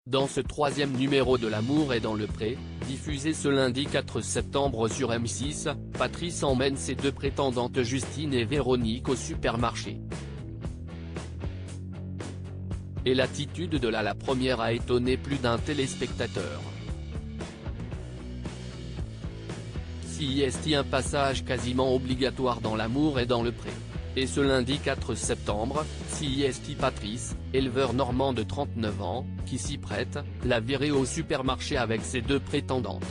Dans ce troisième numéro de L'amour est dans le pré, diffusé ce lundi 4 septembre sur M6, Patrice emmène ses deux prétendantes Justine et Véronique au supermarché. Et l'attitude de la première a étonné plus d'un téléspectateur. Si est un passage quasiment obligatoire dans L'amour est dans le pré. Et ce lundi 4 septembre, si Patrice, éleveur normand de 39 ans, qui s'y prête, l'a viré au supermarché avec ses deux prétendantes.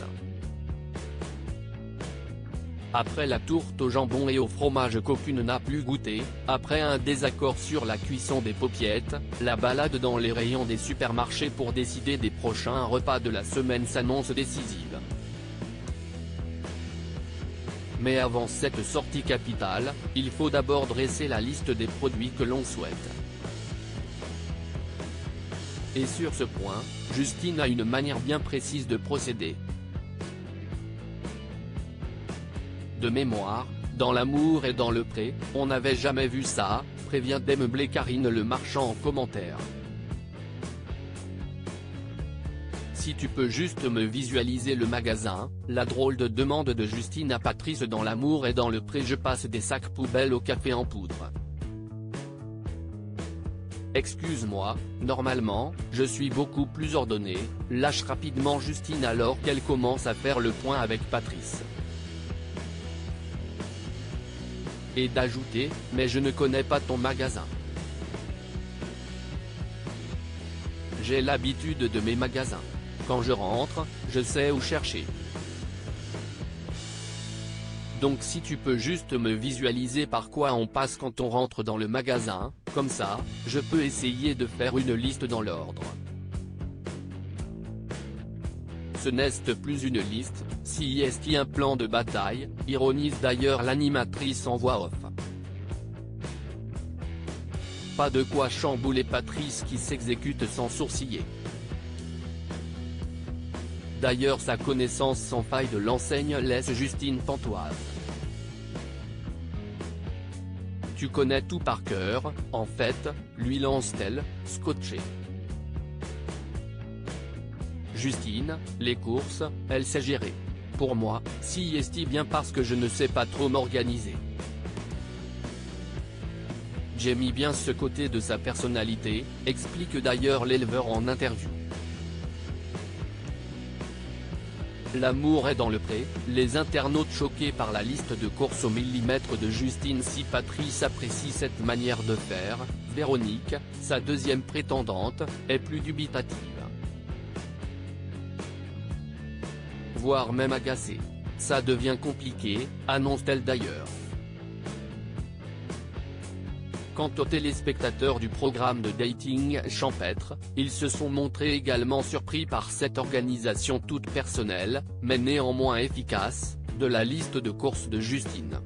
Après la tourte au jambon et au fromage qu'aucune n'a plus goûté, après un désaccord sur la cuisson des paupiettes, la balade dans les rayons des supermarchés pour décider des prochains repas de la semaine s'annonce décisive. Mais avant cette sortie capitale, il faut d'abord dresser la liste des produits que l'on souhaite. Et sur ce point, Justine a une manière bien précise de procéder. De mémoire, dans L'amour est dans le pré, on n'avait jamais vu ça, prévient démeublé Karine Le Marchand en commentaire. Si tu peux juste me visualiser le magasin, la drôle de demande de Justine à Patrice dans L'amour est dans le pré. Je passe des sacs poubelles au café en poudre. Excuse-moi, normalement, je suis beaucoup plus ordonnée, lâche rapidement Justine alors qu'elle commence à faire le point avec Patrice. Et d'ajouter, mais je ne connais pas ton magasin. J'ai l'habitude de mes magasins. Quand je rentre, je sais où chercher. Donc si tu peux juste me visualiser par quoi on passe quand on rentre dans le magasin, comme ça, je peux essayer de faire une liste dans l'ordre. Ce n'est plus une liste, si est un plan de bataille, ironise d'ailleurs l'animatrice en voix off. Pas de quoi chambouler Patrice qui s'exécute sans sourciller. D'ailleurs sa connaissance sans faille de l'enseigne laisse Justine pantoise. Tu connais tout par cœur, en fait, lui lance-t-elle, scotchée. Justine, les courses, elle sait gérer. Pour moi, si est bien parce que je ne sais pas trop m'organiser. J'ai mis bien ce côté de sa personnalité, explique d'ailleurs l'éleveur en interview. L'amour est dans le pré, les internautes choqués par la liste de courses au millimètre de Justine. Si Patrice apprécie cette manière de faire, Véronique, sa deuxième prétendante, est plus dubitative. Voire même agacée. Ça devient compliqué, annonce-t-elle d'ailleurs. Quant aux téléspectateurs du programme de dating champêtre, ils se sont montrés également surpris par cette organisation toute personnelle, mais néanmoins efficace, de la liste de courses de Justine.